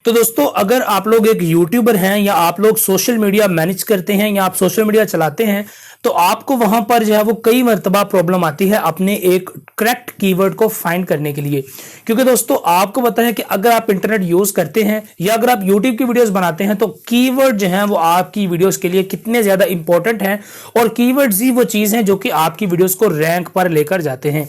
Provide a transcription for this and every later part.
तो दोस्तों अगर आप लोग एक यूट्यूबर हैं या आप लोग सोशल मीडिया मैनेज करते हैं या आप सोशल मीडिया चलाते हैं तो आपको वहां पर जो है वो कई मर्तबा प्रॉब्लम आती है अपने एक करेक्ट कीवर्ड को फाइंड करने के लिए। क्योंकि दोस्तों आपको पता है कि अगर आप इंटरनेट यूज करते हैं या अगर आप यूट्यूब की वीडियोस बनाते हैं तो कीवर्ड जो है वो आपकी वीडियोस के लिए कितने ज्यादा इंपॉर्टेंट हैं और कीवर्ड्स ही वो चीज है जो कि आपकी वीडियोस को रैंक पर लेकर जाते हैं।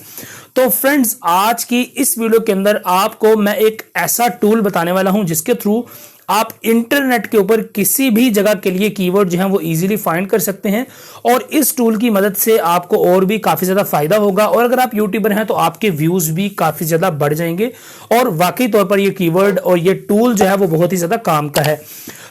तो फ्रेंड्स आज की इस वीडियो के अंदर आपको मैं एक ऐसा टूल बताने वाला हूं जिसके थ्रू आप इंटरनेट के ऊपर किसी भी जगह के लिए कीवर्ड जो है वो इजीली फाइंड कर सकते हैं और इस टूल की मदद से आपको और भी काफी ज्यादा फायदा होगा और अगर आप यूट्यूबर हैं तो आपके व्यूज भी काफी ज्यादा बढ़ जाएंगे और वाकई तौर पर ये कीवर्ड और ये टूल जो है वो बहुत ही ज्यादा काम का है।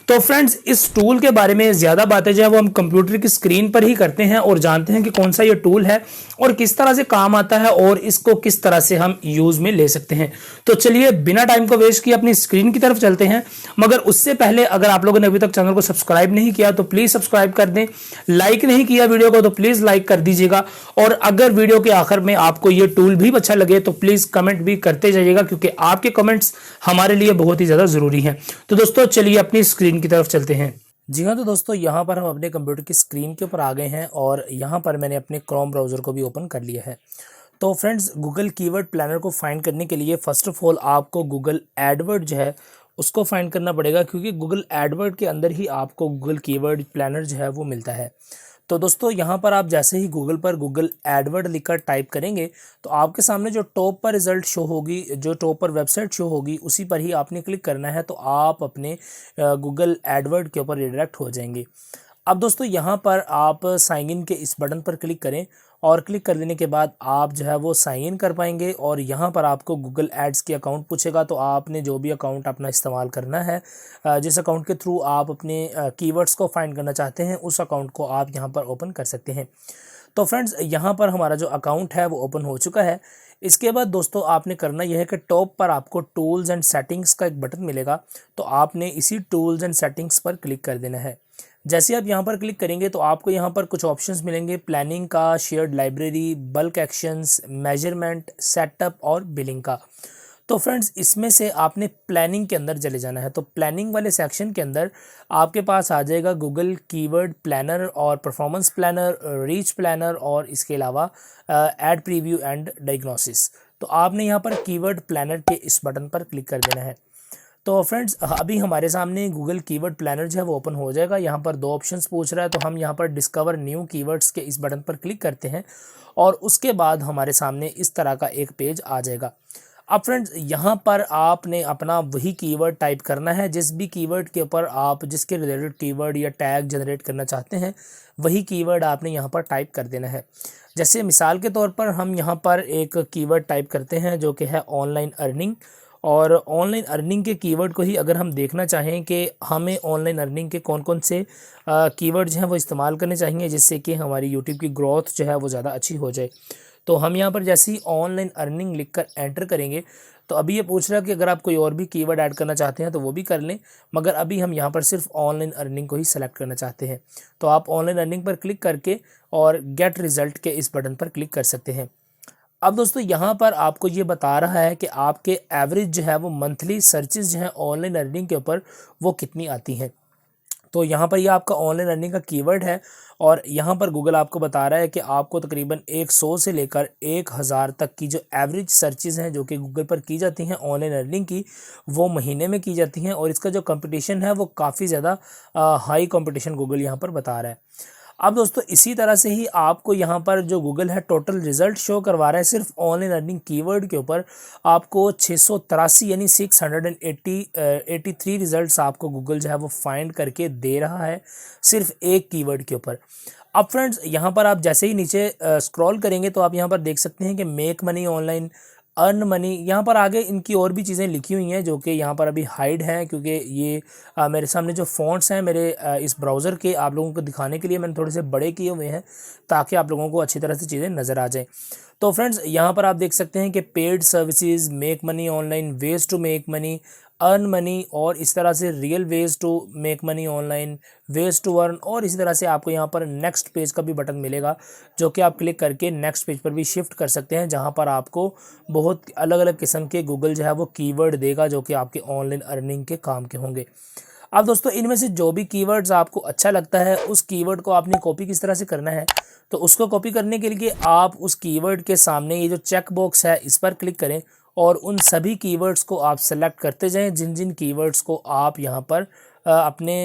तो फ्रेंड्स इस टूल के बारे में ज्यादा बातें जो है वो हम कंप्यूटर की स्क्रीन पर ही करते हैं और जानते हैं कि कौन सा ये टूल है और किस तरह से काम आता है और इसको किस तरह से हम यूज में ले सकते हैं। तो चलिए बिना टाइम को वेस्ट किए अपनी स्क्रीन की तरफ चलते हैं, मगर उससे पहले अगर आप लोगों ने अभी तक चैनल को सब्सक्राइब नहीं किया तो प्लीज सब्सक्राइब कर दें, लाइक नहीं किया वीडियो को तो प्लीज लाइक कर दीजिएगा और अगर वीडियो के आखिर में आपको ये टूल भी अच्छा लगे तो प्लीज कमेंट भी करते जाइएगा क्योंकि आपके कमेंट्स हमारे लिए बहुत ही ज्यादा जरूरी हैं। तो दोस्तों चलिए अपनी स्क्रीन की तरफ चलते हैं। जी हाँ, तो दोस्तों यहाँ पर हम अपने कंप्यूटर की स्क्रीन के ऊपर आ गए हैं और यहाँ पर मैंने अपने क्रोम ब्राउज़र को भी ओपन कर लिया है। तो फ्रेंड्स गूगल कीवर्ड प्लानर को फाइंड करने के लिए फ़र्स्ट ऑफ ऑल आपको गूगल एडवर्ड जो है उसको फाइंड करना पड़ेगा क्योंकि गूगल एडवर्ड के अंदर ही आपको गूगल कीवर्ड प्लानर जो है वो मिलता है। तो दोस्तों यहाँ पर आप जैसे ही गूगल पर गूगल एडवर्ड लिखकर टाइप करेंगे तो आपके सामने जो टॉप पर रिजल्ट शो होगी, जो टॉप पर वेबसाइट शो होगी उसी पर ही आपने क्लिक करना है तो आप अपने गूगल एडवर्ड के ऊपर रिडायरेक्ट हो जाएंगे। अब दोस्तों यहाँ पर आप साइन इन के इस बटन पर क्लिक करें और क्लिक कर देने के बाद आप जो है वो साइन इन कर पाएंगे और यहाँ पर आपको गूगल एड्स की अकाउंट पूछेगा तो आपने जो भी अकाउंट अपना इस्तेमाल करना है, जिस अकाउंट के थ्रू आप अपने कीवर्ड्स को फाइंड करना चाहते हैं उस अकाउंट को आप यहाँ पर ओपन कर सकते हैं। तो फ्रेंड्स यहाँ पर हमारा जो अकाउंट है वो ओपन हो चुका है। इसके बाद दोस्तों आपने करना यह है कि टॉप पर आपको टूल्स एंड सेटिंग्स का एक बटन मिलेगा तो आपने इसी टूल्स एंड सेटिंग्स पर क्लिक कर देना है। जैसे आप यहाँ पर क्लिक करेंगे तो आपको यहाँ पर कुछ ऑप्शंस मिलेंगे, प्लानिंग का, shared library, bulk actions, measurement, setup और बिलिंग का। तो फ्रेंड्स इसमें से आपने प्लानिंग के अंदर चले जाना है। तो प्लानिंग वाले सेक्शन के अंदर आपके पास आ जाएगा गूगल कीवर्ड प्लानर और परफॉर्मेंस प्लानर, रीच प्लानर और इसके अलावा एड प्रीव्यू एंड डायग्नोसिस। तो आपने यहाँ पर कीवर्ड प्लानर के इस बटन पर क्लिक कर देना है। तो फ्रेंड्स अभी हमारे सामने गूगल कीवर्ड प्लानर जो है वो ओपन हो जाएगा। यहाँ पर दो ऑप्शंस पूछ रहा है तो हम यहाँ पर डिस्कवर न्यू कीवर्ड्स के इस बटन पर क्लिक करते हैं और उसके बाद हमारे सामने इस तरह का एक पेज आ जाएगा। अब फ्रेंड्स यहाँ पर आपने अपना वही कीवर्ड टाइप करना है, जिस भी कीवर्ड के ऊपर आप जिसके रिलेटेड कीवर्ड या टैग जनरेट करना चाहते हैं वही कीवर्ड आपने यहाँ पर टाइप कर देना है। जैसे मिसाल के तौर पर हम यहाँ पर एक कीवर्ड टाइप करते हैं जो कि है ऑनलाइन अर्निंग और ऑनलाइन अर्निंग के कीवर्ड को ही अगर हम देखना चाहें कि हमें ऑनलाइन अर्निंग के कौन कौन से कीवर्ड जो हैं वो इस्तेमाल करने चाहिए जिससे कि हमारी यूट्यूब की ग्रोथ जो है वो ज़्यादा अच्छी हो जाए। तो हम यहाँ पर जैसे ही ऑनलाइन अर्निंग लिखकर एंटर करेंगे तो अभी ये पूछ रहा है कि अगर आप कोई और भी कीवर्ड ऐड करना चाहते हैं तो वो भी कर लें, मगर अभी हम यहाँ पर सिर्फ ऑनलाइन अर्निंग को ही सेलेक्ट करना चाहते हैं। तो आप ऑनलाइन अर्निंग पर क्लिक करके और गेट रिजल्ट के इस बटन पर क्लिक कर सकते हैं। अब दोस्तों यहाँ पर आपको ये बता रहा है कि आपके एवरेज जो है वो मंथली सर्चेज जो है ऑनलाइन अर्निंग के ऊपर वो कितनी आती हैं। तो यहाँ पर ये आपका ऑनलाइन अर्निंग का कीवर्ड है और यहाँ पर गूगल आपको बता रहा है कि आपको तकरीबन 100 से लेकर 1000 तक की जो एवरेज सर्चेज हैं जो कि गूगल पर की जाती हैं ऑनलाइन अर्निंग की, वो महीने में की जाती हैं और इसका जो कंपटीशन है वो काफ़ी ज़्यादा हाई कंपटीशन गूगल यहाँ पर बता रहा है। अब दोस्तों इसी तरह से ही आपको यहाँ पर जो गूगल है टोटल रिजल्ट शो करवा रहा है सिर्फ ऑनलाइन अर्निंग कीवर्ड के ऊपर आपको 683 यानी 683 रिजल्ट्स आपको गूगल जो है वो फाइंड करके दे रहा है सिर्फ एक कीवर्ड के ऊपर। अब फ्रेंड्स यहाँ पर आप जैसे ही नीचे स्क्रॉल करेंगे तो आप यहाँ पर देख सकते हैं कि make money online, earn money, यहाँ पर आगे इनकी और भी चीज़ें लिखी हुई हैं जो कि यहाँ पर अभी हाइड हैं क्योंकि ये मेरे सामने जो फ़ॉन्ट्स हैं मेरे इस ब्राउज़र के आप लोगों को दिखाने के लिए मैंने थोड़े से बड़े किए हुए हैं ताकि आप लोगों को अच्छी तरह से चीज़ें नज़र आ जाएं। तो फ्रेंड्स यहाँ पर आप देख सकते हैं कि paid services, make money online, ways to make money, earn money और इस तरह से real ways to make money online, ways to earn, और इसी तरह से आपको यहाँ पर नेक्स्ट पेज का भी बटन मिलेगा जो कि आप क्लिक करके नेक्स्ट पेज पर भी शिफ्ट कर सकते हैं, जहाँ पर आपको बहुत अलग अलग किस्म के गूगल जो है वो कीवर्ड देगा जो कि आपके ऑनलाइन अर्निंग के काम के होंगे। अब दोस्तों इनमें से जो भी कीवर्ड्स आपको अच्छा लगता है उस कीवर्ड को आपने कॉपी किस तरह से करना है, तो उसको कॉपी करने के लिए आप उस कीवर्ड के सामने ये जो चेक बॉक्स है इस पर क्लिक करें और उन सभी कीवर्ड्स को आप सेलेक्ट करते जाएं जिन जिन कीवर्ड्स को आप यहाँ पर अपने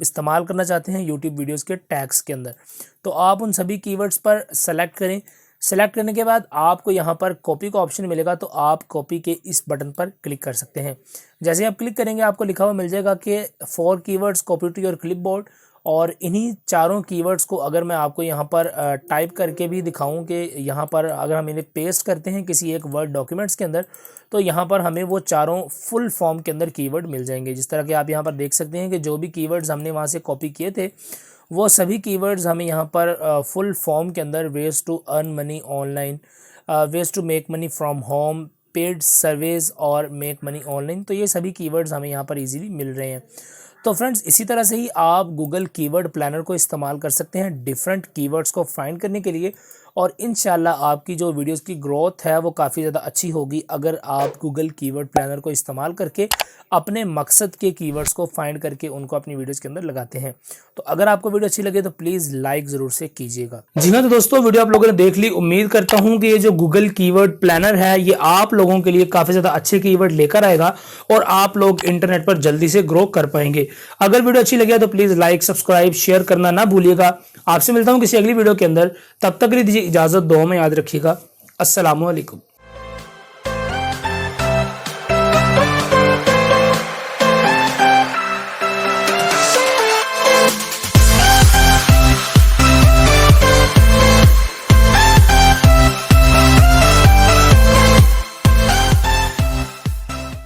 इस्तेमाल करना चाहते हैं यूट्यूब वीडियोस के टैग्स के अंदर। तो आप उन सभी कीवर्ड्स पर सेलेक्ट करें। सेलेक्ट करने के बाद आपको यहाँ पर कॉपी का ऑप्शन मिलेगा, तो आप कॉपी के इस बटन पर क्लिक कर सकते हैं। जैसे आप क्लिक करेंगे आपको लिखा हुआ मिल जाएगा कि 4 keywords copy to your clipboard, और इन्हीं चारों कीवर्ड्स को अगर मैं आपको यहाँ पर टाइप करके भी दिखाऊं कि यहाँ पर अगर हम इन्हें पेस्ट करते हैं किसी एक वर्ड डॉक्यूमेंट्स के अंदर, तो यहाँ पर हमें वो चारों फुल फॉर्म के अंदर कीवर्ड मिल जाएंगे। जिस तरह के आप यहाँ पर देख सकते हैं कि जो भी कीवर्ड्स हमने वहाँ से कॉपी किए थे वो सभी कीवर्ड्स हमें यहाँ पर फुल फॉर्म के अंदर ways to earn money online, ways to make money from home, paid service और मेक मनी ऑनलाइन, तो ये सभी कीवर्ड्स हमें यहाँ पर इजीली मिल रहे हैं। तो फ्रेंड्स इसी तरह से ही आप गूगल कीवर्ड प्लानर को इस्तेमाल कर सकते हैं डिफरेंट कीवर्ड्स को फाइंड करने के लिए, और इंशाल्लाह आपकी जो वीडियोस की ग्रोथ है वो काफ़ी ज़्यादा अच्छी होगी अगर आप गूगल कीवर्ड प्लानर को इस्तेमाल करके अपने मकसद के कीवर्ड्स को फाइंड करके उनको अपनी वीडियोस के अंदर लगाते हैं। तो अगर आपको वीडियो अच्छी लगे तो प्लीज़ लाइक ज़रूर से कीजिएगा। जी हाँ, तो दोस्तों वीडियो आप लोगों ने देख ली। उम्मीद करता हूँ कि ये जो गूगल कीवर्ड प्लानर है ये आप लोगों के लिए काफ़ी ज़्यादा अच्छे कीवर्ड लेकर आएगा और आप लोग इंटरनेट पर जल्दी से ग्रो कर पाएंगे। अगर वीडियो अच्छी लगी तो प्लीज़ लाइक, सब्सक्राइब, शेयर करना ना भूलिएगा। आपसे मिलता हूँ किसी अगली वीडियो के अंदर, तब तक के लिए दीजिए इजाज़त। दुआ में याद रखिएगा। अस्सलामु अलैकुम।